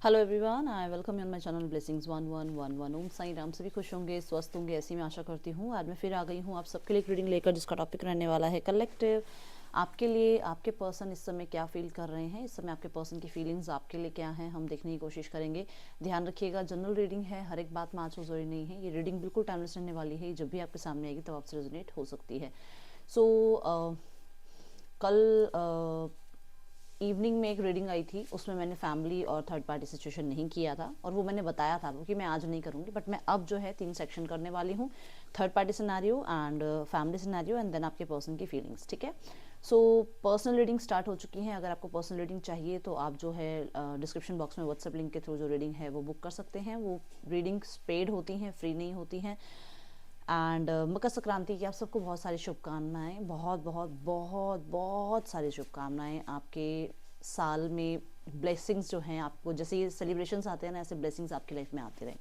Hello everyone, I welcome you on my channel blessings 1111। Om Sai Ram. सभी खुश होंगे, स्वस्थ होंगे, ऐसी मैं आशा करती हूँ। आज मैं फिर आ गई हूँ आप सबके लिए एक रीडिंग लेकर, जिसका टॉपिक रहने वाला है कलेक्टिव। आपके लिए आपके पर्सन इस समय क्या फील कर रहे हैं, इस समय आपके पर्सन की फीलिंग्स आपके लिए क्या हैं, हम देखने की कोशिश करेंगे। ध्यान रखिएगा, जनरल रीडिंग है, हर एक बात में आज जरूरी नहीं है। ये रीडिंग बिल्कुल टाइमलेस रहने वाली है। जब भी आपके सामने आएगी तब आपसे रेजोनेट हो सकती है। सो कल इवनिंग में एक रीडिंग आई थी, उसमें मैंने फैमिली और थर्ड पार्टी सिचुएशन नहीं किया था, और वो मैंने बताया था कि मैं आज नहीं करूँगी, बट मैं अब जो है 3 सेक्शन करने वाली हूँ। Third party scenario and family scenario and then आपके पर्सन की फीलिंग्स। ठीक है। सो पर्सनल रीडिंग स्टार्ट हो चुकी है। अगर आपको पर्सनल रीडिंग चाहिए तो आप जो है डिस्क्रिप्शन बॉक्स में व्हाट्सएप लिंक के थ्रू जो रीडिंग है वो बुक कर सकते हैं। वो रीडिंग्स पेड होती हैं, फ्री नहीं होती हैं। एंड मकर संक्रांति की आप सबको बहुत सारी शुभकामनाएं, बहुत बहुत बहुत बहुत सारी शुभकामनाएं। आपके साल में ब्लेसिंग्स जो हैं, आपको जैसे ये सेलिब्रेशंस आते हैं ना, ऐसे ब्लेसिंग्स आपकी लाइफ में आते रहें।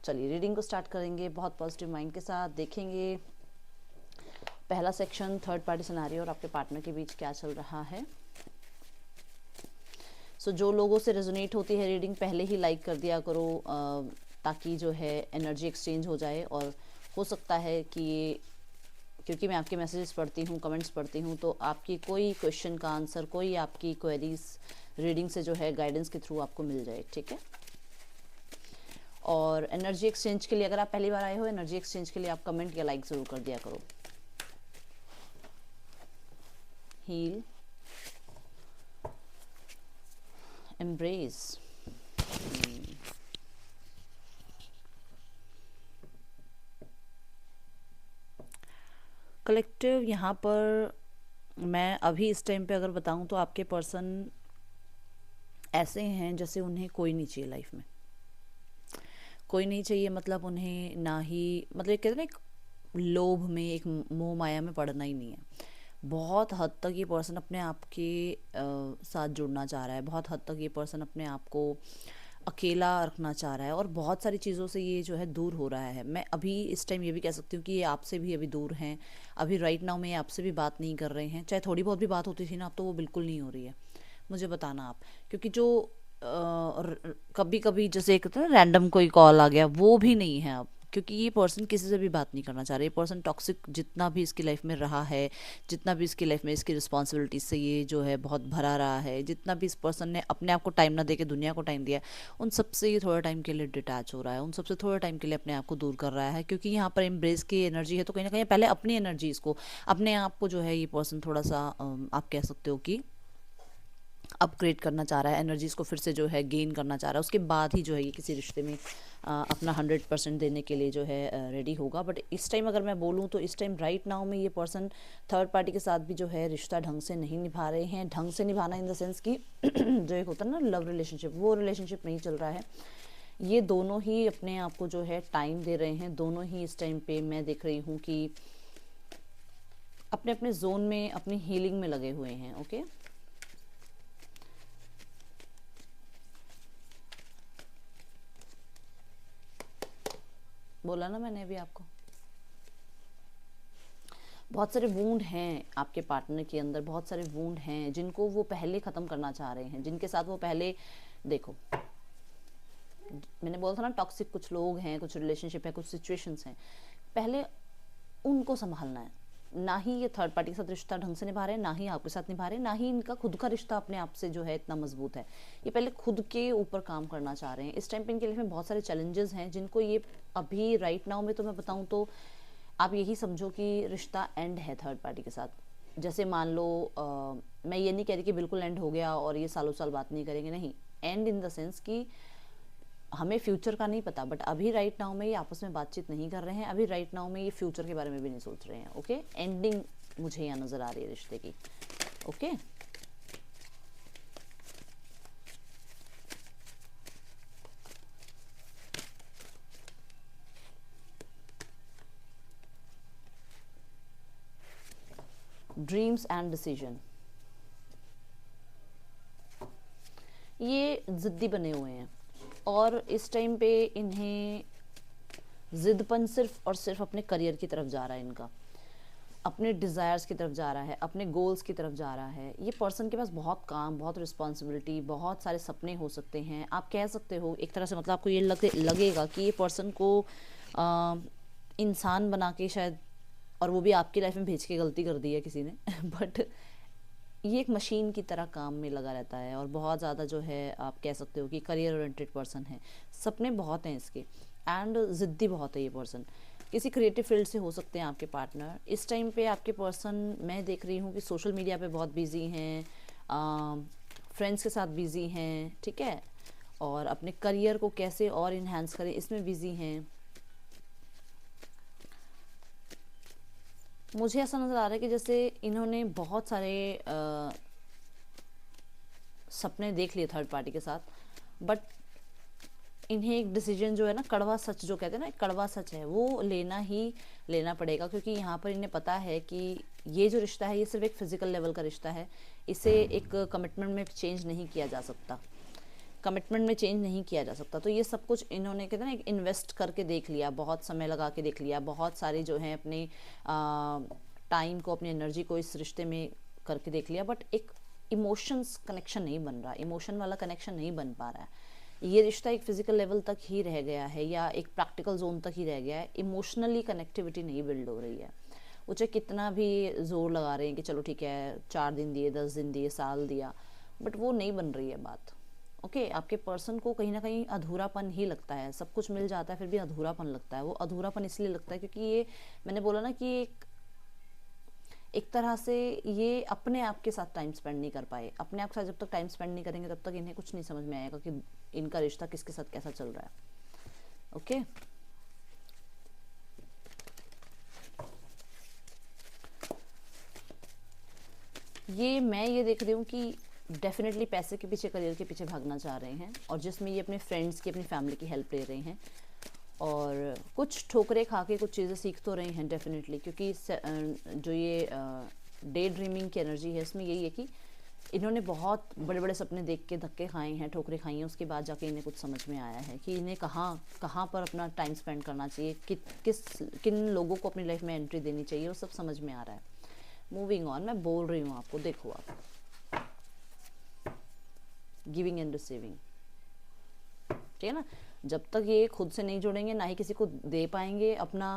चलिए रीडिंग को स्टार्ट करेंगे बहुत पॉजिटिव माइंड के साथ। देखेंगे पहला सेक्शन, थर्ड पार्टी सिनेरियो और आपके पार्टनर के बीच क्या चल रहा है। जो लोगों से रेजोनेट होती है रीडिंग, पहले ही लाइक कर दिया करो, ताकि जो है एनर्जी एक्सचेंज हो जाए। और हो सकता है कि ये, क्योंकि मैं आपके मैसेजेस पढ़ती हूँ, कमेंट्स पढ़ती हूँ, तो आपकी कोई क्वेश्चन का आंसर, कोई आपकी क्वेरीज रीडिंग से जो है गाइडेंस के थ्रू आपको मिल जाए। ठीक है। और एनर्जी एक्सचेंज के लिए, अगर आप पहली बार आए हो, एनर्जी एक्सचेंज के लिए आप कमेंट या लाइक ज़रूर कर दिया करो। Heal, embrace. कलेक्टिव, यहाँ पर मैं अभी इस टाइम पे अगर बताऊँ तो आपके पर्सन ऐसे हैं जैसे उन्हें कोई नहीं चाहिए लाइफ में। कोई नहीं चाहिए मतलब उन्हें ना ही, मतलब कहते हैं ना, एक लोभ में, एक मोह माया में पड़ना ही नहीं है। बहुत हद तक ये पर्सन अपने आप के साथ जुड़ना चाह रहा है। बहुत हद तक ये पर्सन अपने आप को अकेला रखना चाह रहा है, और बहुत सारी चीज़ों से ये जो है दूर हो रहा है। मैं अभी इस टाइम ये भी कह सकती हूँ कि ये आपसे भी अभी दूर हैं। अभी राइट नाउ में ये आपसे भी बात नहीं कर रहे हैं। चाहे थोड़ी बहुत भी बात होती थी ना, अब तो वो बिल्कुल नहीं हो रही है। मुझे बताना आप, क्योंकि जो कभी कभी जैसे एक रैंडम कोई कॉल आ गया, वो भी नहीं है अब। क्योंकि ये पर्सन किसी से भी बात नहीं करना चाह रहा है। ये पर्सन टॉक्सिक जितना भी इसकी लाइफ में रहा है, जितना भी इसकी लाइफ में इसकी रिस्पॉन्सिबिलिटीज से ये जो है बहुत भरा रहा है, जितना भी इस पर्सन ने अपने आप को टाइम ना दे के दुनिया को टाइम दिया, उन सबसे ये थोड़ा टाइम के लिए डिटैच हो रहा है। उन सबसे थोड़ा टाइम के लिए अपने आप को दूर कर रहा है। क्योंकि यहाँ पर एम्ब्रेस की एनर्जी है, तो कहीं ना कहीं पहले अपनी एनर्जी, इसको अपने आप को जो है ये पर्सन थोड़ा सा आप कह सकते हो कि अपग्रेड करना चाह रहा है। एनर्जीज को फिर से जो है गेन करना चाह रहा है। उसके बाद ही जो है ये किसी रिश्ते में अपना 100% देने के लिए जो है रेडी होगा। बट इस टाइम अगर मैं बोलूँ तो इस टाइम राइट नाउ में ये पर्सन थर्ड पार्टी के साथ भी जो है रिश्ता ढंग से नहीं निभा रहे हैं। ढंग से निभाना इन द सेंस कि जो एक होता है ना लव रिलेशनशिप, वो रिलेशनशिप नहीं चल रहा है। ये दोनों ही अपने आप को जो है टाइम दे रहे हैं। दोनों ही इस टाइम पे मैं देख रही हूँ कि अपने अपने जोन में, अपनी हीलिंग में लगे हुए हैं। ओके। बोला ना मैंने अभी आपको, बहुत सारे वूंड हैं आपके पार्टनर के अंदर। बहुत सारे वूंड हैं जिनको वो पहले ख़त्म करना चाह रहे हैं, जिनके साथ वो पहले, देखो मैंने बोला था ना, टॉक्सिक कुछ लोग हैं, कुछ रिलेशनशिप है, कुछ सिचुएशंस हैं, पहले उनको संभालना है। ना ही ये थर्ड पार्टी के साथ रिश्ता ढंग से निभा रहे हैं, ना ही आपके साथ निभा रहे हैं, ना ही इनका खुद का रिश्ता अपने आप से जो है इतना मजबूत है। ये पहले खुद के ऊपर काम करना चाह रहे हैं। इस टाइम पे इनके लाइफ में बहुत सारे चैलेंजेस हैं, जिनको ये अभी राइट नाउ में, तो मैं बताऊँ तो आप यही समझो कि रिश्ता एंड है थर्ड पार्टी के साथ। जैसे मान लो मैं ये नहीं कह रही कि बिल्कुल एंड हो गया और ये सालों साल बात नहीं करेंगे, नहीं। एंड इन द सेंस कि हमें फ्यूचर का नहीं पता, बट अभी राइट नाउ में ये आपस में बातचीत नहीं कर रहे हैं। अभी राइट नाउ में ये फ्यूचर के बारे में भी नहीं सोच रहे हैं। ओके। एंडिंग मुझे यहाँ नज़र आ रही है रिश्ते की। ओके। ड्रीम्स एंड डिसीजन, ये ज़िद्दी बने हुए हैं, और इस टाइम पे इन्हें ज़िद्दपन सिर्फ और सिर्फ अपने करियर की तरफ जा रहा है इनका। अपने डिज़ायर्स की तरफ जा रहा है, अपने गोल्स की तरफ जा रहा है। ये पर्सन के पास बहुत काम, बहुत रिस्पॉन्सिबिलिटी, बहुत सारे सपने हो सकते हैं। आप कह सकते हो एक तरह से, मतलब आपको ये लगेगा कि ये पर्सन को आ, इंसान बना के शायद, और वो भी आपकी लाइफ में भेज के गलती कर दी है किसी ने बट ये एक मशीन की तरह काम में लगा रहता है, और बहुत ज़्यादा जो है आप कह सकते हो कि करियर ओरिएंटेड पर्सन है। सपने बहुत हैं इसके, एंड ज़िद्दी बहुत है ये पर्सन। किसी क्रिएटिव फील्ड से हो सकते हैं आपके पार्टनर। इस टाइम पे आपके पर्सन, मैं देख रही हूँ कि सोशल मीडिया पे बहुत बिजी हैं, फ्रेंड्स के साथ बिजी हैं, ठीक है, और अपने करियर को कैसे और इन्हांस करें इसमें बिजी हैं। मुझे ऐसा नज़र आ रहा है कि जैसे इन्होंने बहुत सारे सपने देख लिए थर्ड पार्टी के साथ, बट इन्हें एक डिसीजन जो है ना, कड़वा सच जो कहते हैं ना, एक कड़वा सच है, वो लेना पड़ेगा। क्योंकि यहाँ पर इन्हें पता है कि ये जो रिश्ता है ये सिर्फ एक फिजिकल लेवल का रिश्ता है, इसे एक कमिटमेंट में चेंज नहीं किया जा सकता, कमिटमेंट में चेंज नहीं किया जा सकता। तो ये सब कुछ इन्होंने कहते हैं ना, इन्वेस्ट करके देख लिया, बहुत समय लगा के देख लिया, बहुत सारी जो है अपने टाइम को, अपनी एनर्जी को इस रिश्ते में करके देख लिया, बट एक इमोशंस कनेक्शन नहीं बन रहा, इमोशन वाला कनेक्शन नहीं बन पा रहा है। ये रिश्ता एक फिजिकल लेवल तक ही रह गया है, या एक प्रैक्टिकल जोन तक ही रह गया है, इमोशनली कनेक्टिविटी नहीं बिल्ड हो रही है। वो चाहे कितना भी जोर लगा रहे हैं कि चलो ठीक है 4 दिन दिए, 10 दिन दिए, साल दिया, बट वो नहीं बन रही है बात। ओके, आपके पर्सन को कहीं ना कहीं अधूरापन ही लगता है। सब कुछ मिल जाता है फिर भी अधूरापन लगता है। वो अधूरापन इसलिए लगता है क्योंकि ये, मैंने बोला ना कि एक तरह से ये अपने आप के साथ टाइम स्पेंड नहीं कर पाए। अपने आप के साथ जब तक टाइम स्पेंड नहीं करेंगे तब तक इन्हें कुछ नहीं समझ में आएगा कि इनका रिश्ता किसके साथ कैसा चल रहा है। ओके, मैं देख रही हूँ कि डेफिनेटली पैसे के पीछे, करियर के पीछे भागना चाह रहे हैं, और जिसमें ये अपने फ्रेंड्स की, अपनी फैमिली की हेल्प ले रहे हैं, और कुछ ठोकरे खा के कुछ चीज़ें सीख तो रहे हैं डेफिनेटली। क्योंकि जो ये डे ड्रीमिंग की एनर्जी है, इसमें यही है कि इन्होंने बहुत बड़े बड़े सपने देख के धक्के खाए हैं, ठोकरे खाई हैं, उसके बाद जाके इन्हें कुछ समझ में आया है कि इन्हें कहाँ पर अपना टाइम स्पेंड करना चाहिए, किन लोगों को अपनी लाइफ में एंट्री देनी चाहिए, वो सब समझ में आ रहा है। मूविंग ऑन, मैं बोल रही हूँ आपको, देखो आप, गिविंग एंड रिसीविंग, ठीक है ना। जब तक ये खुद से नहीं जुड़ेंगे, ना ही किसी को दे पाएंगे अपना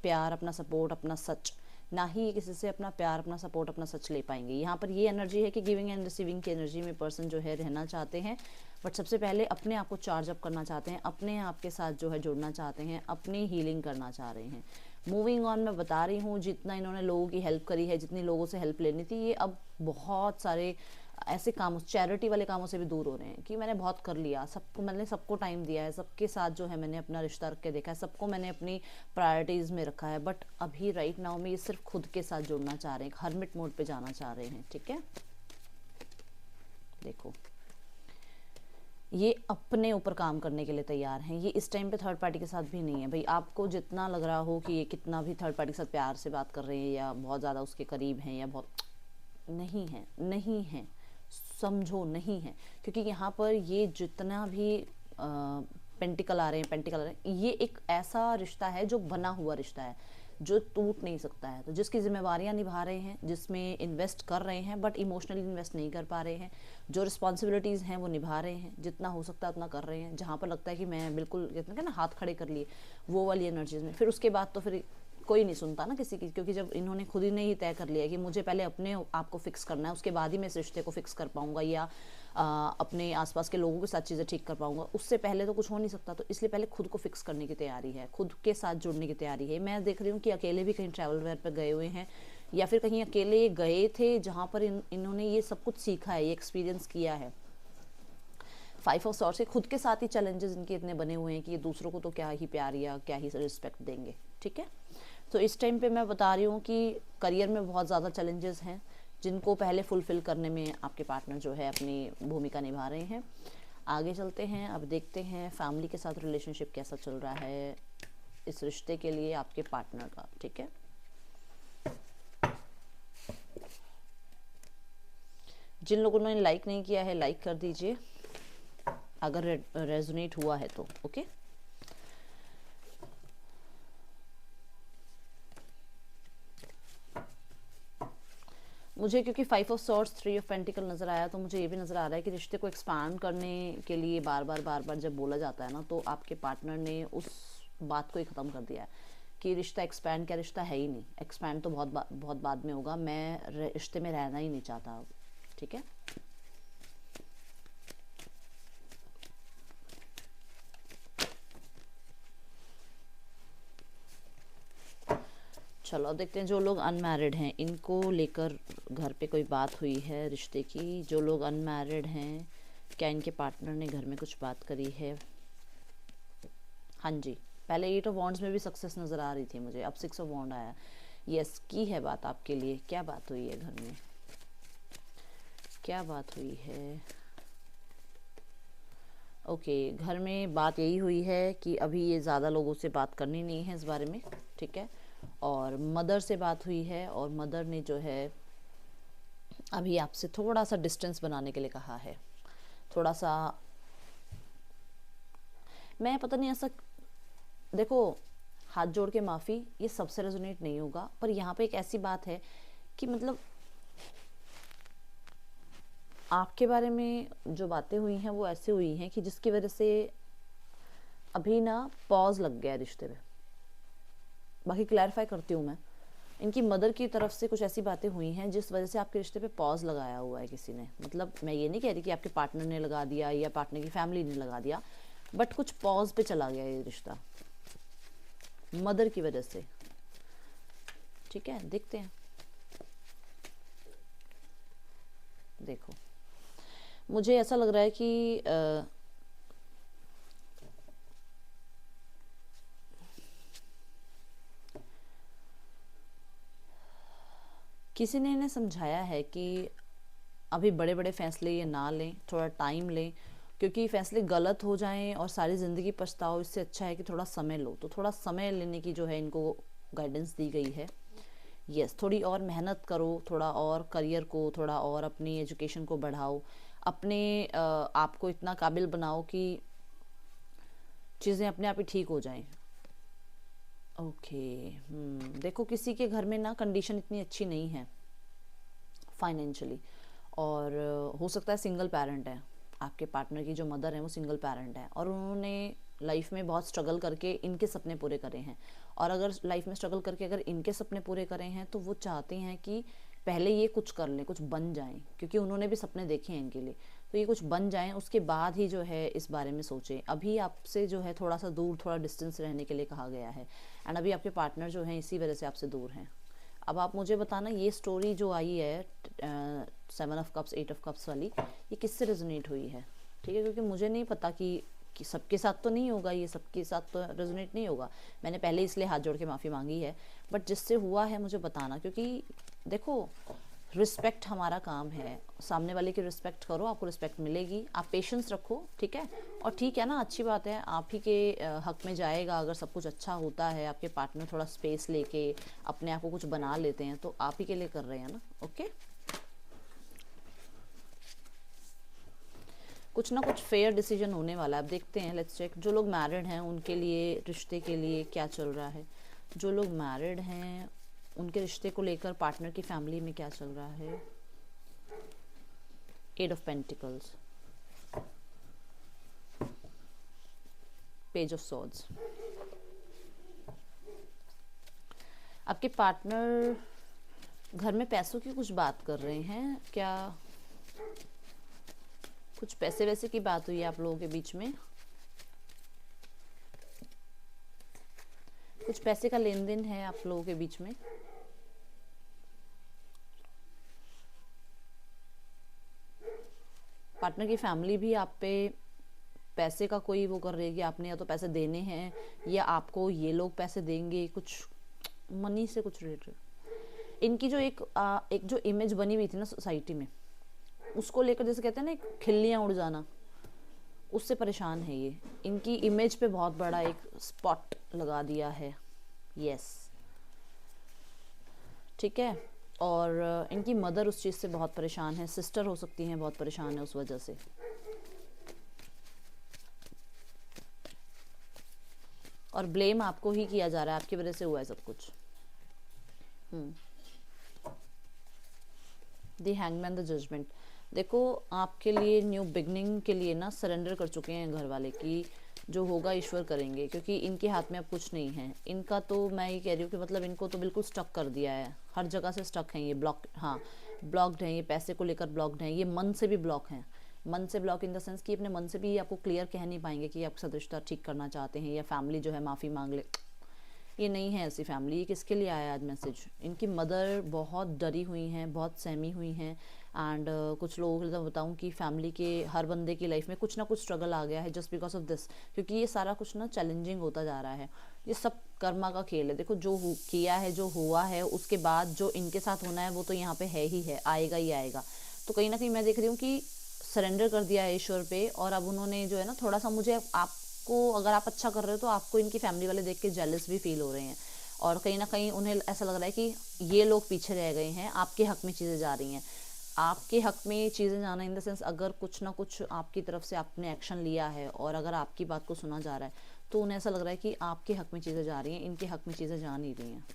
प्यार, अपना सपोर्ट, अपना सच, ना ही किसी से अपना प्यार, अपना सपोर्ट, अपना सच ले पाएंगे। यहाँ पर ये एनर्जी है कि गिविंग एंड रिसीविंग की एनर्जी में पर्सन जो है रहना चाहते हैं, बट सबसे पहले अपने आप को चार्ज अप करना चाहते हैं, अपने आप के साथ जो है जुड़ना चाहते हैं, अपनी हीलिंग करना चाह रहे हैं। मूविंग ऑन, मैं बता रही हूँ, जितना इन्होंने लोगों की हेल्प करी है, जितनी लोगों से हेल्प लेनी थी, ये अब बहुत सारे ऐसे कामों, चैरिटी वाले कामों से भी दूर हो रहे हैं कि मैंने बहुत कर लिया, मैंने सबको टाइम दिया है, सबके साथ जो है मैंने अपना रिश्ता रख के देखा है, सबको मैंने अपनी प्रायोरिटीज़ में रखा है, बट अभी राइट नाउ में ये सिर्फ खुद के साथ जुड़ना चाह रहे हैं, हर्मिट मोड पे जाना चाह रहे हैं। ठीक है, देखो ये अपने ऊपर काम करने के लिए तैयार हैं। ये इस टाइम पे थर्ड पार्टी के साथ भी नहीं है भाई। आपको जितना लग रहा हो कि ये कितना भी थर्ड पार्टी के साथ प्यार से बात कर रहे हैं, या बहुत ज़्यादा उसके करीब हैं, या बहुत, नहीं है, नहीं है, समझो नहीं है। क्योंकि यहाँ पर ये जितना भी पेंटिकल आ रहे हैं, ये एक ऐसा रिश्ता है जो बना हुआ रिश्ता है, जो टूट नहीं सकता है। तो जिसकी जिम्मेवारियां निभा रहे हैं, जिसमें इन्वेस्ट कर रहे हैं बट इमोशनली इन्वेस्ट नहीं कर पा रहे हैं, जो रिस्पॉन्सिबिलिटीज़ हैं वो निभा रहे हैं, जितना हो सकता है उतना कर रहे हैं। जहाँ पर लगता है कि मैं बिल्कुल कहते हैं ना हाथ खड़े कर लिए, वो वाली एनर्जीज में, फिर उसके बाद तो फिर कोई नहीं सुनता ना किसी की। क्योंकि जब इन्होंने खुद ही ने ही तय कर लिया कि मुझे पहले अपने आप को फिक्स करना है, उसके बाद ही मैं इस रिश्ते को फिक्स कर पाऊंगा, या अपने आसपास के लोगों के साथ चीज़ें ठीक कर पाऊंगा, उससे पहले तो कुछ हो नहीं सकता। तो इसलिए पहले खुद को फिक्स करने की तैयारी है, खुद के साथ जुड़ने की तैयारी है। मैं देख रही हूँ कि अकेले भी कहीं ट्रैवल वेयर पर गए हुए हैं, या फिर कहीं अकेले गए थे जहाँ पर इन्होंने ये सब कुछ सीखा है, ये एक्सपीरियंस किया है। 5 ऑफ सॉर्ड्स से खुद के साथ ही चैलेंजेस इनके इतने बने हुए हैं कि ये दूसरों को तो क्या ही प्यार या क्या ही रिस्पेक्ट देंगे। ठीक है, तो इस टाइम पे मैं बता रही हूँ कि करियर में बहुत ज़्यादा चैलेंजेस हैं, जिनको पहले फुलफ़िल करने में आपके पार्टनर जो है अपनी भूमिका निभा रहे हैं। आगे चलते हैं, अब देखते हैं फैमिली के साथ रिलेशनशिप कैसा चल रहा है इस रिश्ते के लिए आपके पार्टनर का। ठीक है, जिन लोगों ने लाइक नहीं किया है लाइक कर दीजिए अगर रेजोनेट हुआ है तो। ओके, मुझे क्योंकि 5 ऑफ सॉर्ड्स 3 ऑफ पेंटिकल नज़र आया, तो मुझे ये भी नज़र आ रहा है कि रिश्ते को एक्सपांड करने के लिए बार बार जब बोला जाता है ना, तो आपके पार्टनर ने उस बात को ही ख़त्म कर दिया है कि रिश्ता एक्सपैंड, क्या रिश्ता है ही नहीं, एक्सपैंड तो बहुत बाद में होगा, मैं रिश्ते में रहना ही नहीं चाहता। ठीक है, चलो अब देखते हैं जो लोग अनमैरिड हैं, इनको लेकर घर पे कोई बात हुई है रिश्ते की। जो लोग अनमैरिड हैं, क्या इनके पार्टनर ने घर में कुछ बात करी है? हाँ जी, पहले 8 ऑफ वॉन्ड्स में भी सक्सेस नज़र आ रही थी मुझे, अब 6 ऑफ वॉन्ड आया। यस, की है बात आपके लिए, क्या बात हुई है घर में, क्या बात हुई है? ओके, घर में बात यही हुई है कि अभी ये ज़्यादा लोगों से बात करनी नहीं है इस बारे में। ठीक है, और मदर से बात हुई है, और मदर ने जो है अभी आपसे थोड़ा सा डिस्टेंस बनाने के लिए कहा है। थोड़ा सा, मैं पता नहीं, ऐसा देखो, हाथ जोड़ के माफ़ी, ये सबसे रेजोनेट नहीं होगा, पर यहाँ पे एक ऐसी बात है कि मतलब आपके बारे में जो बातें हुई हैं वो ऐसे हुई हैं कि जिसकी वजह से अभी ना पॉज लग गया रिश्ते में। बाकी क्लैरिफाई करती हूँ मैं, इनकी मदर की तरफ से कुछ ऐसी बातें हुई हैं जिस वजह से आपके रिश्ते पे पॉज लगाया हुआ है किसी ने। मतलब मैं ये नहीं कह रही कि आपके पार्टनर ने लगा दिया या पार्टनर की फैमिली ने लगा दिया, बट कुछ पॉज पे चला गया ये रिश्ता मदर की वजह से। ठीक है, देखते हैं। देखो, मुझे ऐसा लग रहा है कि किसी ने इन्हें समझाया है कि अभी बड़े बड़े फैसले ये ना लें, थोड़ा टाइम लें, क्योंकि फैसले गलत हो जाएं और सारी ज़िंदगी पछताओ, इससे अच्छा है कि थोड़ा समय लो। तो थोड़ा समय लेने की जो है इनको गाइडेंस दी गई है। यस, थोड़ी और मेहनत करो, थोड़ा और करियर को, थोड़ा और अपनी एजुकेशन को बढ़ाओ, अपने आप को इतना काबिल बनाओ कि चीज़ें अपने आप ही ठीक हो जाएं। ओके, देखो, किसी के घर में ना कंडीशन इतनी अच्छी नहीं है फाइनेंशियली, और हो सकता है सिंगल पेरेंट है, आपके पार्टनर की जो मदर है वो सिंगल पेरेंट है, और उन्होंने लाइफ में बहुत स्ट्रगल करके इनके सपने पूरे करे हैं। और अगर लाइफ में स्ट्रगल करके अगर इनके सपने पूरे करे हैं, तो वो चाहते हैं कि पहले ये कुछ कर लें, कुछ बन जाएं, क्योंकि उन्होंने भी सपने देखे हैं इनके लिए। तो ये कुछ बन जाएं, उसके बाद ही जो है इस बारे में सोचें। अभी आपसे जो है थोड़ा सा दूर, थोड़ा डिस्टेंस रहने के लिए कहा गया है, एंड अभी आपके पार्टनर जो है इसी वजह से आपसे दूर हैं। अब आप मुझे बताना, ये स्टोरी जो आई है 7 ऑफ कप्स 8 ऑफ कप्स वाली, ये किससे रेजोनेट हुई है? ठीक है, क्योंकि मुझे नहीं पता कि सबके साथ तो नहीं होगा, ये सबके साथ तो रेजोनेट नहीं होगा। मैंने पहले इसलिए हाथ जोड़ के माफ़ी मांगी है, बट जिससे हुआ है मुझे बताना, क्योंकि देखो, रिस्पेक्ट हमारा काम है, सामने वाले की रिस्पेक्ट करो, आपको रिस्पेक्ट मिलेगी। आप पेशेंस रखो, ठीक है, और ठीक है ना, अच्छी बात है, आप ही के हक में जाएगा अगर सब कुछ अच्छा होता है, आपके पार्टनर थोड़ा स्पेस लेके अपने आप को कुछ बना लेते हैं, तो आप ही के लिए कर रहे हैं ना। ओके, कुछ ना कुछ फेयर डिसीजन होने वाला है। अब देखते हैं, लेट्स चेक। जो लोग मैरिड हैं उनके लिए रिश्ते के लिए क्या चल रहा है? जो लोग मैरिड हैं उनके रिश्ते को लेकर पार्टनर की फैमिली में क्या चल रहा है? 8 of pentacles, page of swords. आपके पार्टनर घर में पैसों की कुछ बात कर रहे हैं क्या? कुछ पैसे वैसे की बात हुई है आप लोगों के बीच में? कुछ पैसे का लेन देन है आप लोगों के बीच में? पार्टनर की फैमिली भी आप पे पैसे का कोई वो कर रही है कि आपने या तो पैसे देने हैं या आपको ये लोग पैसे देंगे, कुछ मनी से कुछ रिलेटेड। इनकी जो एक जो इमेज बनी हुई थी ना सोसाइटी में, उसको लेकर, जैसे कहते हैं ना, एक खिल्लियाँ उड़ जाना, उससे परेशान है ये। इनकी इमेज पे बहुत बड़ा एक स्पॉट लगा दिया है। यस, ठीक है, और इनकी मदर उस चीज़ से बहुत परेशान है, सिस्टर हो सकती हैं बहुत परेशान है उस वजह से। और ब्लेम आपको ही किया जा रहा है, आपकी वजह से हुआ है सब कुछ। The hangman, the judgment. देखो आपके लिए न्यू बिगनिंग के लिए ना सरेंडर कर चुके हैं घर वाले कि जो होगा ईश्वर करेंगे, क्योंकि इनके हाथ में अब कुछ नहीं है। इनका तो मैं ये कह रही हूँ कि मतलब इनको तो बिल्कुल स्टक कर दिया है, हर जगह से स्टक हैं ये, ब्लॉक, हाँ ब्लॉक्ड हैं ये, पैसे को लेकर ब्लॉक्ड हैं ये, मन से भी ब्लॉक हैं। मन से ब्लॉक इन द सेंस कि अपने मन से भी आपको क्लियर कह नहीं पाएंगे कि आपके साथ रिश्ता ठीक करना चाहते हैं, या फैमिली जो है माफ़ी मांग ले। ये नहीं है ऐसी फैमिली। ये किसके लिए आया आज मैसेज? इनकी मदर बहुत डरी हुई हैं, बहुत सहमी हुई हैं। एंड कुछ लोगों के लिए बताऊँ कि फैमिली के हर बंदे की लाइफ में कुछ ना कुछ स्ट्रगल आ गया है जस्ट बिकॉज ऑफ दिस, क्योंकि ये सारा कुछ ना चैलेंजिंग होता जा रहा है। ये सब कर्मा का खेल है। देखो जो किया है, जो हुआ है, उसके बाद जो इनके साथ होना है वो तो यहाँ पे है ही है, आएगा ही आएगा। तो कहीं ना कहीं मैं देख रही हूँ कि सरेंडर कर दिया है ईश्वर पे, और अब उन्होंने जो है ना थोड़ा सा, मुझे आपको, अगर आप अच्छा कर रहे हो तो आपको इनकी फैमिली वाले देख के जेलस भी फील हो रहे हैं, और कहीं ना कहीं उन्हें ऐसा लग रहा है कि ये लोग पीछे रह गए हैं, आपके हक में चीज़ें जा रही हैं। आपके हक में चीज़ें जाना इन द सेंस, अगर कुछ ना कुछ आपकी तरफ से आपने एक्शन लिया है और अगर आपकी बात को सुना जा रहा है, तो उन्हें ऐसा लग रहा है कि आपके हक में चीज़ें जा रही हैं, इनके हक में चीज़ें जा नहीं रही हैं।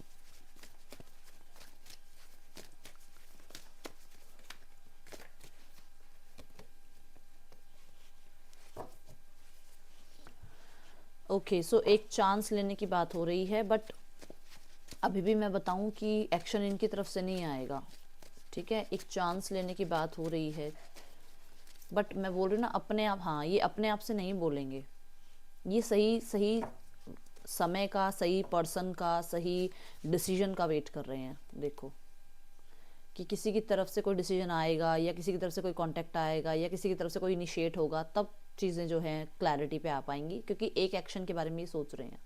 ओके सो एक चांस लेने की बात हो रही है, बट अभी भी मैं बताऊं कि एक्शन इनकी तरफ से नहीं आएगा, ठीक है। एक चांस लेने की बात हो रही है, बट मैं बोल रही हूँ ना अपने आप, हाँ ये अपने आप से नहीं बोलेंगे। ये सही सही समय का, सही पर्सन का, सही डिसीजन का वेट कर रहे हैं। देखो कि किसी की तरफ से कोई डिसीजन आएगा, या किसी की तरफ से कोई कांटेक्ट आएगा, या किसी की तरफ से कोई इनिशिएट होगा, तब चीज़ें जो हैं क्लैरिटी पे आ पाएंगी, क्योंकि एक एक्शन के बारे में ये सोच रहे हैं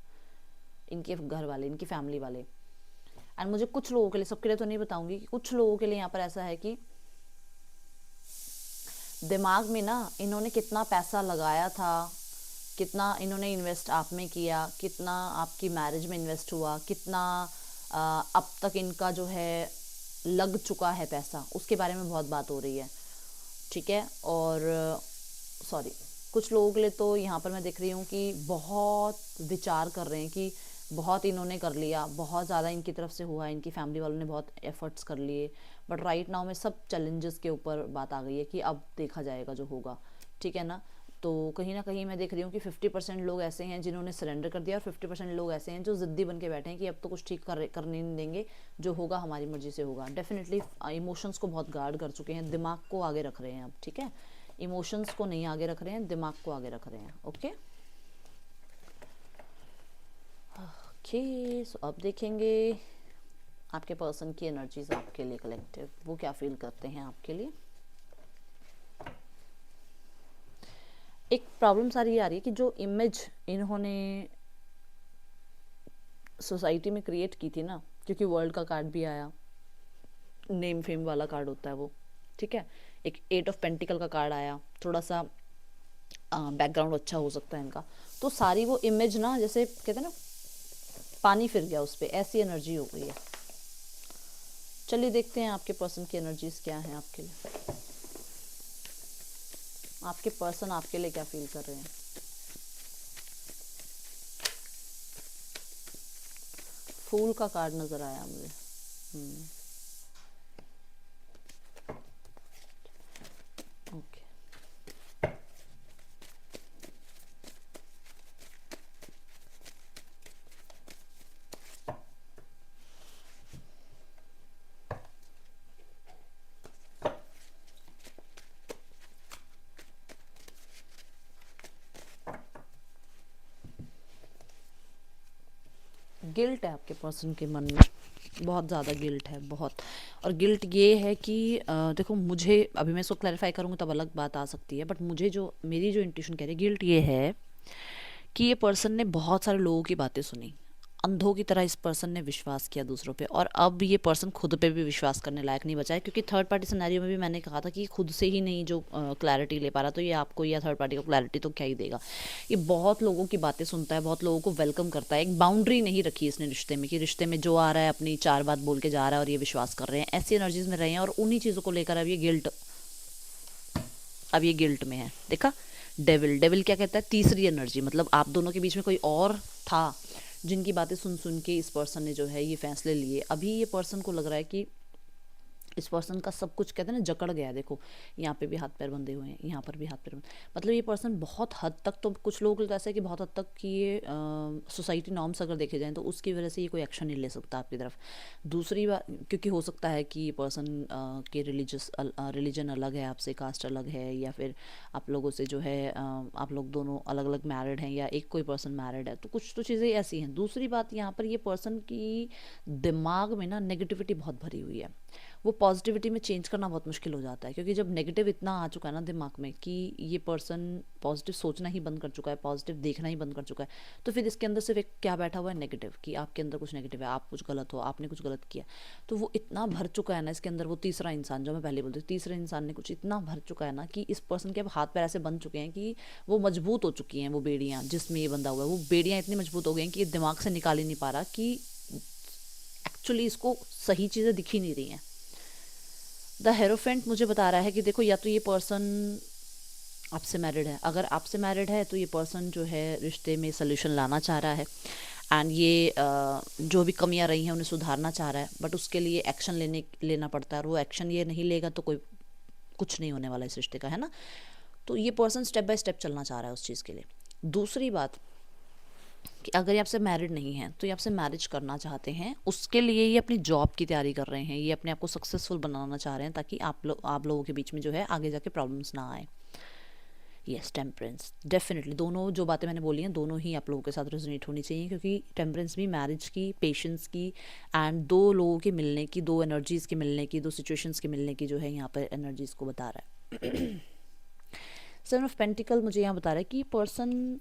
इनके घर वाले, इनकी फैमिली वाले। एंड मुझे कुछ लोगों के लिए, सबके लिए तो नहीं बताऊंगी, कि कुछ लोगों के लिए यहाँ पर ऐसा है कि दिमाग में ना इन्होंने कितना पैसा लगाया था, कितना इन्होंने इन्वेस्ट आप में किया, कितना आपकी मैरिज में इन्वेस्ट हुआ, कितना अब तक इनका जो है लग चुका है पैसा, उसके बारे में बहुत बात हो रही है, ठीक है। और सॉरी, कुछ लोगों के लिए तो यहाँ पर मैं देख रही हूँ कि बहुत विचार कर रहे हैं कि बहुत इन्होंने कर लिया, बहुत ज़्यादा इनकी तरफ से हुआ, इनकी फैमिली वालों ने बहुत एफर्ट्स कर लिए, बट राइट नाउ में सब चैलेंजेस के ऊपर बात आ गई है कि अब देखा जाएगा जो होगा, ठीक है ना। तो कहीं ना कहीं मैं देख रही हूँ कि 50% लोग ऐसे हैं जिन्होंने सरेंडर कर दिया, और 50% लोग ऐसे हैं जो ज़िद्दी बन के बैठे हैं कि अब तो कुछ ठीक करने नहीं देंगे, जो होगा हमारी मर्जी से होगा। डेफिनेटली इमोशंस को बहुत गार्ड कर चुके हैं, दिमाग को आगे रख रहे हैं अब, ठीक है। इमोशंस को नहीं आगे रख रहे हैं, दिमाग को आगे रख रहे हैं। ओके ओके, सो अब देखेंगे आपके पर्सन की एनर्जीज आपके लिए कलेक्टिव, वो क्या फील करते हैं आपके लिए। एक प्रॉब्लम सारी आ रही है कि जो इमेज इन्होंने सोसाइटी में क्रिएट की थी ना, क्योंकि वर्ल्ड का कार्ड भी आया, नेम फेम वाला कार्ड होता है वो, ठीक है। एक 8 ऑफ पेंटिकल का कार्ड आया, थोड़ा सा बैकग्राउंड अच्छा हो सकता है इनका। तो सारी वो इमेज ना, जैसे कहते हैं ना पानी फिर गया उस पर, ऐसी एनर्जी हो गई है। चलिए देखते हैं आपके पर्सन की एनर्जीज क्या हैं आपके लिए, आपके पर्सन आपके लिए क्या फील कर रहे हैं। फूल का कार्ड नजर आया मुझे। ओके गिल्ट है आपके पर्सन के मन में, बहुत ज़्यादा गिल्ट है, बहुत। और गिल्ट ये है कि देखो मुझे, अभी मैं इसको क्लैरिफाई करूँगी तब अलग बात आ सकती है, बट मुझे जो, मेरी जो इंट्यूशन कह रही है, गिल्ट ये है कि ये पर्सन ने बहुत सारे लोगों की बातें सुनी, अंधों की तरह इस पर्सन ने विश्वास किया दूसरों पे, और अब ये पर्सन खुद पे भी विश्वास करने लायक नहीं बचा है, क्योंकि थर्ड पार्टी सिनेरियो में भी मैंने कहा था कि खुद से ही नहीं जो क्लैरिटी ले पा रहा, तो ये आपको या थर्ड पार्टी को क्लैरिटी तो क्या ही देगा। ये बहुत लोगों की बातें सुनता है, बहुत लोगों को वेलकम करता है, एक बाउंड्री नहीं रखी इसने रिश्ते में, कि रिश्ते में जो आ रहा है अपनी 4 बात बोल के जा रहा है और ये विश्वास कर रहे हैं, ऐसी एनर्जीज में रहे हैं, और उन्हीं चीज़ों को लेकर अब ये गिल्ट में है। देखा, डेविल, डेविल क्या कहता है, तीसरी एनर्जी, मतलब आप दोनों के बीच में कोई और था जिनकी बातें सुन सुन के इस पर्सन ने जो है ये फैसले लिए। अभी ये पर्सन को लग रहा है कि इस पर्सन का सब कुछ कहते हैं ना जकड़ गया है। देखो यहाँ पे भी हाथ पैर बंधे हुए हैं, यहाँ पर भी हाथ पैर मतलब ये पर्सन बहुत हद तक, तो कुछ लोग ऐसा है कि बहुत हद तक कि ये सोसाइटी नॉर्म्स अगर देखे जाएँ तो उसकी वजह से ये कोई एक्शन नहीं ले सकता आपकी तरफ। दूसरी बात, क्योंकि हो सकता है कि ये पर्सन के रिलीजन अलग है आपसे, कास्ट अलग है, या फिर आप लोगों से जो है आप लोग दोनों अलग अलग मैरिड हैं, या एक कोई पर्सन मैरिड है, तो कुछ तो चीज़ें ऐसी हैं। दूसरी बात, यहाँ पर ये पर्सन की दिमाग में ना नेगेटिविटी बहुत भरी हुई है। वो पॉजिटिविटी में चेंज करना बहुत मुश्किल हो जाता है, क्योंकि जब नेगेटिव इतना आ चुका है ना दिमाग में कि ये पर्सन पॉजिटिव सोचना ही बंद कर चुका है, पॉजिटिव देखना ही बंद कर चुका है, तो फिर इसके अंदर सिर्फ एक क्या बैठा हुआ है, नेगेटिव, कि आपके अंदर कुछ नेगेटिव है, आप कुछ गलत हो, आपने कुछ गलत किया। तो वो इतना भर चुका है ना इसके अंदर, वो तीसरा इंसान जो मैं पहले बोलती हूँ, तीसरे इंसान ने कुछ इतना भर चुका है ना कि इस पर्सन के अब हाथ पैर ऐसे बन चुके हैं कि वो मजबूत हो चुकी हैं। वो बेड़ियाँ जिसमें ये बंधा हुआ है, वो बेड़ियाँ इतनी मजबूत हो गई हैं कि ये दिमाग से निकाल ही नहीं पा रहा कि एक्चुअली इसको सही चीज़ें दिख ही नहीं रही हैं। द हेरोफेंट मुझे बता रहा है कि देखो, या तो ये पर्सन आपसे मैरिड है, अगर आपसे मैरिड है तो ये पर्सन जो है रिश्ते में सोल्यूशन लाना चाह रहा है, एंड ये जो भी कमियां रही हैं उन्हें सुधारना चाह रहा है, बट उसके लिए एक्शन लेना पड़ता है, और वो एक्शन ये नहीं लेगा तो कोई कुछ नहीं होने वाला इस रिश्ते का, है ना। तो ये पर्सन स्टेप बाय स्टेप चलना चाह रहा है उस चीज़ के लिए। दूसरी बात कि अगर ये आपसे मैरिड नहीं है तो ये आपसे मैरिज करना चाहते हैं, उसके लिए ये अपनी जॉब की तैयारी कर रहे हैं, ये अपने आप को सक्सेसफुल बनाना चाह रहे हैं, ताकि आप लोगों के बीच में जो है आगे जाके प्रॉब्लम्स ना आए। यस, टेम्परेंस डेफिनेटली, दोनों जो बातें मैंने बोली हैं दोनों ही आप लोगों के साथ रेजोनेट होनी चाहिए, क्योंकि टेम्परेंस भी मैरिज की, पेशेंस की, एंड दो लोगों के मिलने की, दो एनर्जीज़ के मिलने की, दो सिचुएशंस के मिलने की जो है यहाँ पर एनर्जीज़ को बता रहा है। सेवन ऑफ पेंटिकल मुझे यहाँ बता रहा है कि पर्सन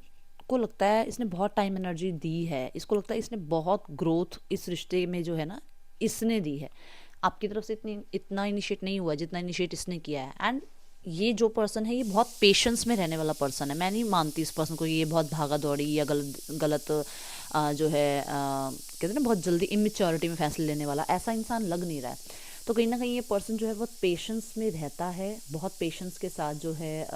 को लगता है इसने बहुत टाइम एनर्जी दी है, इसको लगता है इसने बहुत ग्रोथ इस रिश्ते में जो है ना इसने दी है। आपकी तरफ से इतना इनिशिएट नहीं हुआ जितना इनिशिएट इसने किया है। एंड ये जो पर्सन है ये बहुत पेशेंस में रहने वाला पर्सन है। मैं नहीं मानती इस पर्सन को ये बहुत भागा दौड़ी या गलत जो है कहते हैं ना बहुत जल्दी इमेच्योरिटी में फैसले लेने वाला, ऐसा इंसान लग नहीं रहा है। तो कहीं ना कहीं ये पर्सन जो है बहुत पेशेंस में रहता है, बहुत पेशेंस के साथ जो है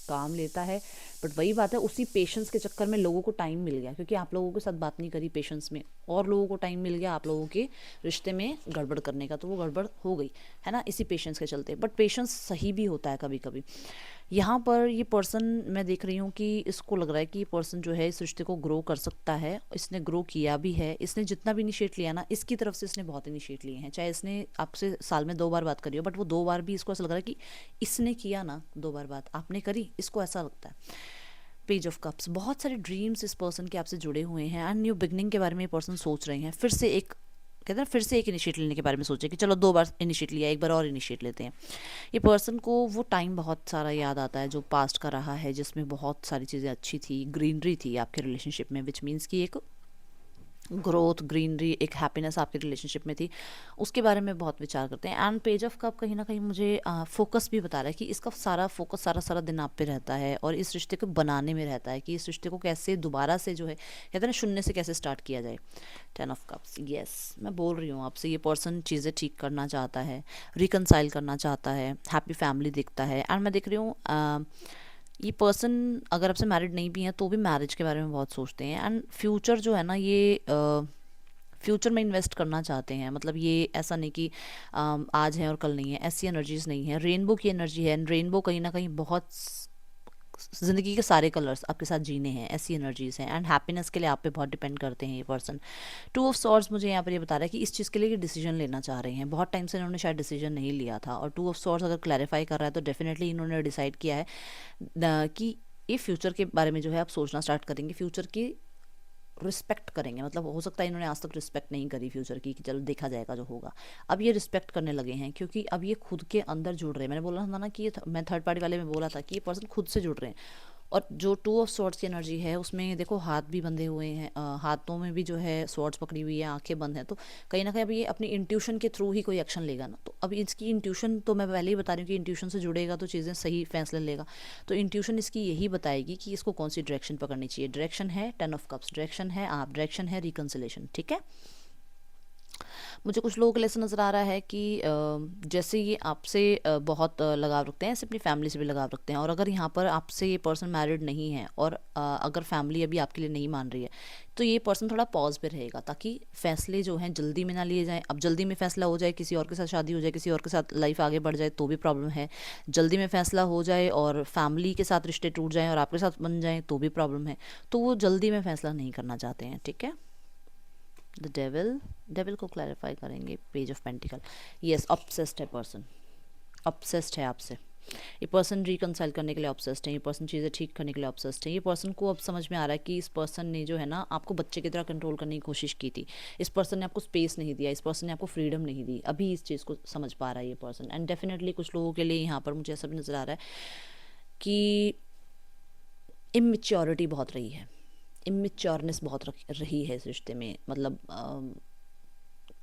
काम लेता है। बट वही बात है, उसी पेशेंस के चक्कर में लोगों को टाइम मिल गया, क्योंकि आप लोगों के साथ बात नहीं करी पेशेंस में, और लोगों को टाइम मिल गया आप लोगों के रिश्ते में गड़बड़ करने का, तो वो गड़बड़ हो गई है ना इसी पेशेंस के चलते। बट पेशेंस सही भी होता है कभी कभी। यहाँ पर ये पर्सन मैं देख रही हूँ कि इसको लग रहा है कि ये पर्सन जो है इस रिश्ते को ग्रो कर सकता है, इसने ग्रो किया भी है, इसने जितना भी इनिशिएट लिया ना इसकी तरफ से इसने बहुत इनिशिएट लिए हैं। चाहे इसने आपसे साल में 2 बार बात करी हो, बट वो 2 बार भी इसको ऐसा लग रहा है कि इसने किया ना, 2 बार बात आपने करी, इसको ऐसा लगता है। पेज ऑफ कप्स, बहुत सारे ड्रीम्स इस पर्सन के आपसे जुड़े हुए हैं, एंड न्यू बिगनिंग के बारे में ये पर्सन सोच रहे हैं। फिर से एक कहते हैं फिर से एक इनिशिएट लेने के बारे में सोचे कि चलो 2 बार इनिशिएट लिया, एक बार और इनिशिएट लेते हैं। ये पर्सन को वो टाइम बहुत सारा याद आता है जो पास्ट का रहा है, जिसमें बहुत सारी चीज़ें अच्छी थी, ग्रीनरी थी आपके रिलेशनशिप में, विच मीन्स कि एक ग्रोथ, ग्रीनरी, एक हैप्पीनेस आपके रिलेशनशिप में थी, उसके बारे में बहुत विचार करते हैं। एंड पेज ऑफ कप कहीं ना कहीं मुझे फोकस भी बता रहा है कि इसका सारा फोकस सारा दिन आप पे रहता है, और इस रिश्ते को बनाने में रहता है कि इस रिश्ते को कैसे दोबारा से जो है कहते हैं ना शून्य से कैसे स्टार्ट किया जाए। 10 ऑफ कप्स, यस मैं बोल रही हूँ आपसे, ये पर्सन चीज़ें ठीक करना चाहता है, रिकनसाइल करना चाहता है, हैप्पी फैमिली दिखता है। एंड मैं देख रही हूँ ये पर्सन अगर आपसे मैरिड नहीं भी हैं तो भी मैरिज के बारे में बहुत सोचते हैं, एंड फ्यूचर जो है ना ये फ्यूचर में इन्वेस्ट करना चाहते हैं। मतलब ये ऐसा नहीं कि आज है और कल नहीं है, ऐसी एनर्जीज नहीं है, रेनबो की एनर्जी है। एंड रेनबो कहीं ना कहीं बहुत ज़िंदगी के सारे कलर्स आपके साथ जीने हैं, ऐसी एनर्जीज हैं। एंड हैप्पीनेस के लिए आप पे बहुत डिपेंड करते हैं ये पर्सन। 2 ऑफ सॉर्ड्स मुझे यहाँ पर ये बता रहा है कि इस चीज़ के लिए ये डिसीजन लेना चाह रहे हैं, बहुत टाइम से इन्होंने शायद डिसीजन नहीं लिया था, और 2 ऑफ सॉर्ड्स अगर क्लैरिफाई कर रहा है तो डेफिनेटली इन्होंने डिसाइड किया है कि ये फ्यूचर के बारे में जो है आप सोचना स्टार्ट करेंगे, फ्यूचर की रिस्पेक्ट करेंगे। मतलब हो सकता है इन्होंने आज तक रिस्पेक्ट नहीं करी फ्यूचर की, कि चलो देखा जाएगा जो होगा, अब ये रिस्पेक्ट करने लगे हैं, क्योंकि अब ये खुद के अंदर जुड़ रहे हैं। मैंने बोला था ना कि मैं थर्ड पार्टी वाले में बोला था कि ये पर्सन खुद से जुड़ रहे हैं। और जो 2 ऑफ सॉर्ड्स की एनर्जी है उसमें देखो हाथ भी बंधे हुए हैं, हाथों में भी जो है सॉर्ड्स पकड़ी हुई है, आंखें बंद हैं, तो कहीं ना कहीं अब ये अपनी इंट्यूशन के थ्रू ही कोई एक्शन लेगा ना। तो अब इसकी इंट्यूशन तो मैं पहले ही बता रही हूँ कि इंट्यूशन से जुड़ेगा तो चीज़ें सही फैसले लेगा। तो इंट्यूशन इसकी यही बताएगी कि इसको कौन सी डायरेक्शन पकड़नी चाहिए। डायरेक्शन है 10 ऑफ कप्स, डायरेक्शन है आप, डायरेक्शन है रिकन्सिलेशन, ठीक है। मुझे कुछ लोगों के लिए ऐसा नज़र आ रहा है कि जैसे ये आपसे बहुत लगाव रखते हैं, ऐसे अपनी फैमिली से भी लगाव रखते हैं, और अगर यहाँ पर आपसे ये पर्सन मैरिड नहीं है और अगर फैमिली अभी आपके लिए नहीं मान रही है, तो ये पर्सन थोड़ा पॉज पे रहेगा, ताकि फैसले जो हैं जल्दी में ना लिए जाएं। अब जल्दी में फैसला हो जाए, किसी और के साथ शादी हो जाए, किसी और के साथ लाइफ आगे बढ़ जाए, तो भी प्रॉब्लम है। जल्दी में फैसला हो जाए और फैमिली के साथ रिश्ते टूट जाएं और आपके साथ बन जाएं, तो भी प्रॉब्लम है। तो वो जल्दी में फैसला नहीं करना चाहते हैं, ठीक है। द डेविल को क्लैरिफाई करेंगे, page of pentacle. Yes, obsessed है पर्सन, ऑब्सेस्ड है आपसे। ये पर्सन रिकंसाइल करने के लिए ऑब्सेस्ड है, ये पर्सन चीज़ें ठीक करने के लिए ऑब्सेस्ड है। ये पर्सन को अब समझ में आ रहा है कि इस पर्सन ने जो है ना आपको बच्चे की तरह कंट्रोल करने की कोशिश की थी। इस पर्सन ने आपको स्पेस नहीं दिया, इस पर्सन ने आपको फ्रीडम नहीं दी। अभी इस चीज़ को समझ पा रहा है ये पर्सन। एंड डेफिनेटली कुछ लोगों के लिए यहाँ पर मुझे ऐसा भी नज़र आ रहा है कि इमेच्योरिटी बहुत रही है, इमेच्योरनेस बहुत रही है इस रिश्ते में। मतलब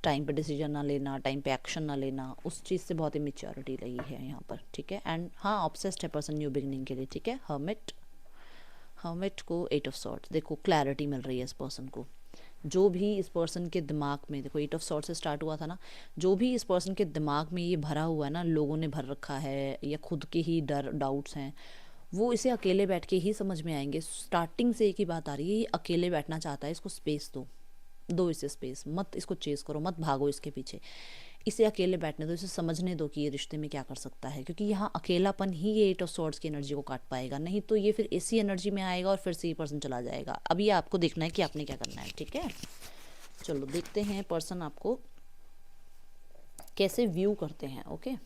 टाइम पे डिसीजन ना लेना, टाइम पे एक्शन ना लेना, उस चीज़ से बहुत इमेच्योरिटी रही है यहाँ पर, ठीक है। एंड हाँ, ऑब्सेस्ड है पर्सन न्यू बिगनिंग के लिए, ठीक है। हर्मिट को 8 ऑफ सॉर्ड्स, देखो क्लैरिटी मिल रही है इस पर्सन को। जो भी इस पर्सन के दिमाग में, देखो 8 ऑफ सॉर्ड्स से स्टार्ट हुआ था ना, जो भी इस पर्सन के दिमाग में ये भरा हुआ है ना, लोगों ने भर रखा है या खुद के ही डर डाउट्स हैं, वो इसे अकेले बैठ के ही समझ में आएंगे। स्टार्टिंग से एक ही बात आ रही है, ये अकेले बैठना चाहता है, इसको स्पेस दो इसे स्पेस, मत इसको चेस करो, मत भागो इसके पीछे, इसे अकेले बैठने दो, इसे समझने दो कि ये रिश्ते में क्या कर सकता है। क्योंकि यहाँ अकेलापन ही ये 8 ऑफ सॉर्ड्स की एनर्जी को काट पाएगा, नहीं तो ये फिर इसी एनर्जी में आएगा और फिर से ये पर्सन चला जाएगा। अभी आपको देखना है कि आपने क्या करना है, ठीक है। चलो देखते हैं पर्सन आपको कैसे व्यू करते हैं, ओके।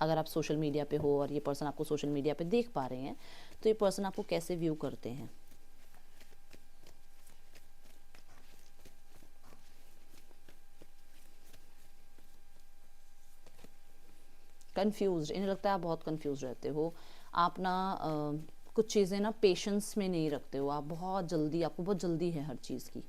अगर आप सोशल मीडिया पे हो और ये पर्सन आपको सोशल मीडिया पे देख पा रहे हैं, तो ये पर्सन आपको कैसे व्यू करते हैं। कंफ्यूज, इन्हें लगता है आप बहुत कंफ्यूज रहते हो। आप ना कुछ चीज़ें ना पेशेंस में नहीं रखते हो, आप बहुत जल्दी, आपको बहुत जल्दी है हर चीज़ की।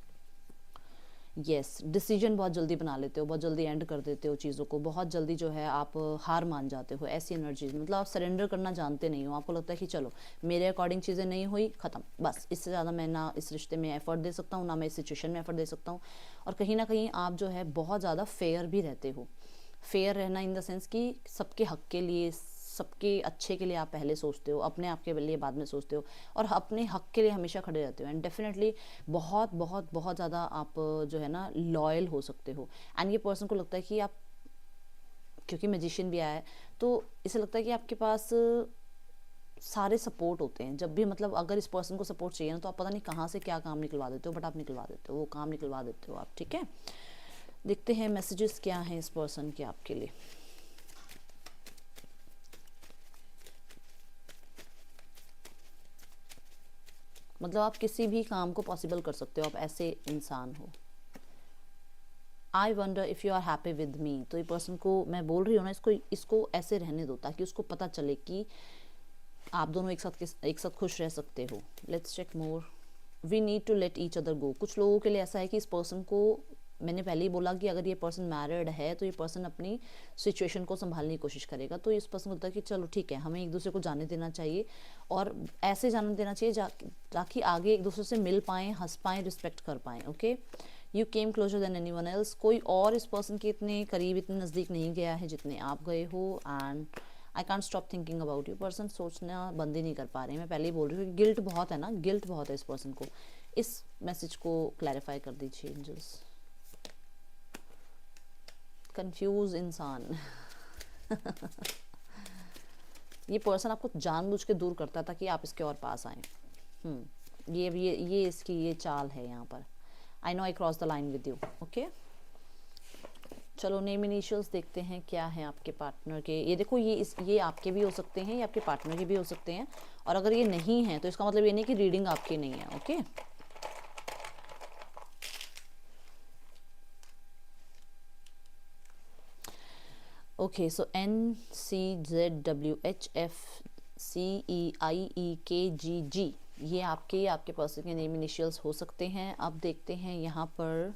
यस, डिसीजन बहुत जल्दी बना लेते हो, बहुत जल्दी एंड कर देते हो चीज़ों को, बहुत जल्दी जो है आप हार मान जाते हो। ऐसी एनर्जीज, मतलब आप सरेंडर करना जानते नहीं हो। आपको लगता है कि चलो मेरे अकॉर्डिंग चीज़ें नहीं हुई, ख़त्म, बस इससे ज़्यादा मैं ना इस रिश्ते में एफर्ट दे सकता हूँ, ना मैं इस सिचुएशन में एफर्ट दे सकता हूँ। और कहीं ना कहीं आप जो है बहुत ज़्यादा फेयर भी रहते हो। फेयर रहना इन द सेंस कि सबके हक के लिए, सबके अच्छे के लिए आप पहले सोचते हो, अपने आप के लिए बाद में सोचते हो, और अपने हक के लिए हमेशा खड़े रहते हो। एंड डेफिनेटली बहुत बहुत बहुत ज़्यादा आप जो है ना लॉयल हो सकते हो। एंड ये पर्सन को लगता है कि आप, क्योंकि मैजिशियन भी आया है, तो इसे लगता है कि आपके पास सारे सपोर्ट होते हैं। जब भी, मतलब अगर इस पर्सन को सपोर्ट चाहिए ना, तो आप पता नहीं कहाँ से क्या काम निकलवा देते हो, बट आप निकलवा देते हो, वो काम निकलवा देते हो आप, ठीक है। देखते हैं मैसेजेस क्या हैं इस पर्सन के आपके लिए। मतलब आप किसी भी काम को पॉसिबल कर सकते हो, आप ऐसे इंसान हो। I wonder if you are happy with me, तो ये पर्सन को मैं बोल रही हूँ ना, इसको ऐसे रहने दो, ताकि उसको पता चले कि आप दोनों एक साथ खुश रह सकते हो। Let's check more. We need to let each other go. कुछ लोगों के लिए ऐसा है कि इस पर्सन को, मैंने पहले ही बोला कि अगर ये पर्सन मैरिड है, तो ये पर्सन अपनी सिचुएशन को संभालने की कोशिश करेगा। तो इस पर्सन को लगता है कि चलो ठीक है, हमें एक दूसरे को जाने देना चाहिए, और ऐसे जाने देना चाहिए ताकि आगे एक दूसरे से मिल पाएँ, हंस पाएँ, रिस्पेक्ट कर पाएँ, okay. You came closure then any one else. कोई और इस पर्सन के इतने करीब, इतने नज़दीक नहीं गया है जितने आप गए हो। And I can't stop thinking about you. Person सोचना बंद ही नहीं कर पा रहे हैं। मैं पहले ही बोल रही हूँ, गिल्ट बहुत है ना, गिल्ट बहुत है इस पर्सन को। इस मैसेज को क्लैरिफाई कर दीजिए एंजल्स। कंफ्यूज इंसान ये पर्सन आपको जानबूझ के दूर करता है ताकि आप इसके और पास आए। ये इसकी ये चाल है यहाँ पर। I know I cross the line with you, okay. चलो नेम इनिशियल्स देखते हैं क्या है आपके पार्टनर के। ये देखो, ये आपके भी हो सकते हैं, ये आपके पार्टनर के भी हो सकते हैं। और अगर ये नहीं है तो इसका मतलब ये नहीं कि रीडिंग आपकी नहीं है, ओके। ओके, सो NCZWHFCEIEKGG, ये आपके पर्सन के नेम इनिशियल्स हो सकते हैं। अब देखते हैं यहाँ पर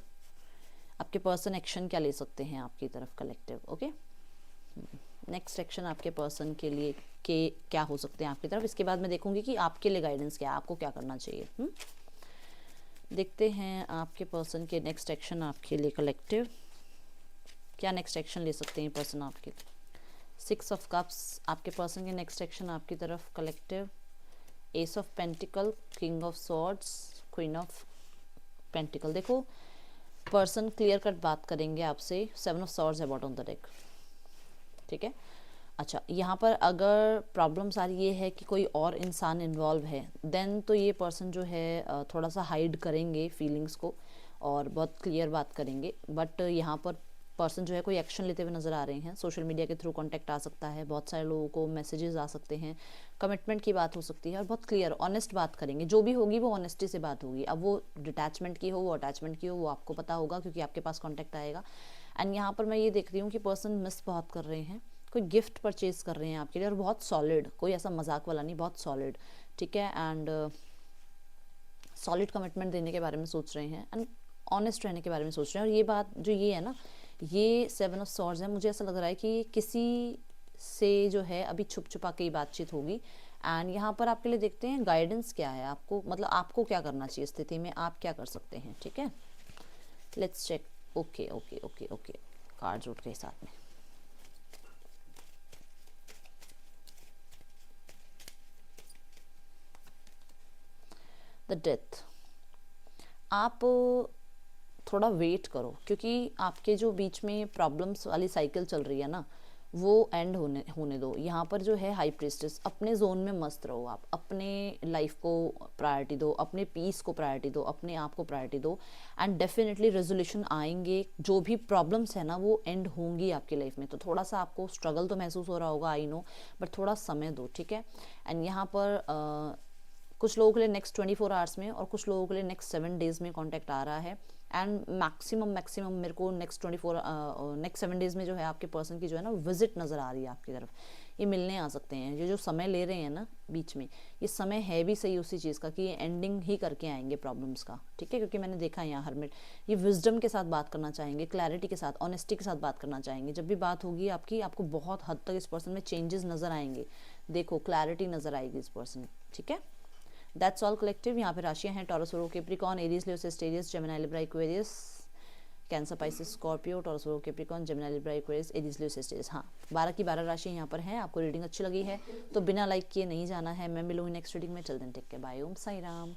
आपके पर्सन एक्शन क्या ले सकते हैं आपकी तरफ, कलेक्टिव, ओके। नेक्स्ट एक्शन आपके पर्सन के लिए के क्या हो सकते हैं आपकी तरफ। इसके बाद मैं देखूंगी कि आपके लिए गाइडेंस क्या है, आपको क्या करना चाहिए। देखते हैं आपके पर्सन के नेक्स्ट एक्शन आपके लिए, कलेक्टिव। क्या नेक्स्ट एक्शन ले सकते हैं पर्सन आपके। 6 ऑफ कप्स, आपके पर्सन के नेक्स्ट एक्शन आपकी तरफ collective, S of pentacle, king of swords, queen of pentacle. देखो पर्सन क्लियर कट बात करेंगे आपसे, 7 ऑफ सॉर्ड्स है बॉटम ऑफ द डेक, ठीक है। अच्छा, यहाँ पर अगर प्रॉब्लम सारी ये है कि कोई और इंसान इन्वॉल्व है, देन तो ये पर्सन जो है थोड़ा सा हाइड करेंगे फीलिंग्स को और बहुत क्लियर बात करेंगे। बट यहाँ पर पर्सन जो है कोई एक्शन लेते हुए नज़र आ रहे हैं। सोशल मीडिया के थ्रू कांटेक्ट आ सकता है, बहुत सारे लोगों को मैसेजेस आ सकते हैं, कमिटमेंट की बात हो सकती है और बहुत क्लियर ऑनेस्ट बात करेंगे। जो भी होगी वो ऑनेस्टी से बात होगी। अब वो डिटैचमेंट की हो, वो अटैचमेंट की हो, वो आपको पता होगा क्योंकि आपके पास कॉन्टैक्ट आएगा। एंड यहाँ पर मैं ये देख रही हूँ कि पर्सन मिस बहुत कर रहे हैं, कोई गिफ्ट परचेज कर रहे हैं आपके लिए और बहुत सॉलिड, कोई ऐसा मजाक वाला नहीं, बहुत सॉलिड, ठीक है। एंड सॉलिड कमिटमेंट देने के बारे में सोच रहे हैं एंड ऑनेस्ट रहने के बारे में सोच रहे हैं। और ये बात जो ये है ना, ये 7 ऑफ सॉर्ड्स है, मुझे ऐसा लग रहा है कि किसी से जो है अभी छुप छुपा के ही बातचीत होगी। एंड यहाँ पर आपके लिए देखते हैं गाइडेंस क्या है आपको, मतलब आपको क्या करना चाहिए स्थिति में, आप क्या कर सकते हैं, ठीक है। Let's check. Okay okay okay okay, cards उठ गए साथ में। द डेथ, आप थोड़ा वेट करो क्योंकि आपके जो बीच में प्रॉब्लम्स वाली साइकिल चल रही है ना, वो एंड होने दो। यहाँ पर जो है हाई प्रीस्टेस, अपने जोन में मस्त रहो, आप अपने लाइफ को प्रायोरिटी दो, अपने पीस को प्रायोरिटी दो, अपने आप को प्रायोरिटी दो एंड डेफिनेटली रेजोल्यूशन आएंगे। जो भी प्रॉब्लम्स है ना वो एंड होंगी आपकी लाइफ में। तो थोड़ा सा आपको स्ट्रगल तो महसूस हो रहा होगा, आई नो, बट थोड़ा समय दो, ठीक है। एंड यहाँ पर कुछ लोगों के लिए नेक्स्ट 24 आवर्स में और कुछ लोगों के लिए नेक्स्ट 7 डेज़ में कॉन्टैक्ट आ रहा है। एंड मैक्सिमम मेरे को नेक्स्ट 7 डेज़ में जो है आपके पर्सन की जो है ना विजिट नज़र आ रही है आपकी तरफ। ये मिलने आ सकते हैं, ये जो समय ले रहे हैं ना बीच में, ये समय है भी सही उसी चीज़ का कि ये एंडिंग ही करके आएंगे प्रॉब्लम्स का, ठीक है। क्योंकि मैंने देखा है यहाँ हरमिट, ये विजडम के साथ बात करना चाहेंगे, क्लैरिटी के साथ, ऑनेस्टी के साथ बात करना चाहेंगे। जब भी बात होगी आपकी, आपको बहुत हद तक इस पर्सन में चेंजेस नज़र आएंगे। देखो क्लैरिटी नज़र आएगी इस पर्सन, ठीक है। That's all collective. यहाँ पे राशियाँ हैं Taurus, Virgo, Capricorn, Aries, Leo, Sagittarius, Gemini, Libra, Aquarius, Cancer, Pisces, Scorpio, Taurus, Virgo, Capricorn, Gemini, Libra, Aquarius, Aries, Leo, Sagittarius. हाँ, 12 की 12 राशि यहाँ पर हैं। आपको रीडिंग अच्छी लगी है तो बिना लाइक किए नहीं जाना है। मैं मिलूंगी नेक्स्ट रीडिंग में। चल दें, टेक के, बाय, ओम साई राम।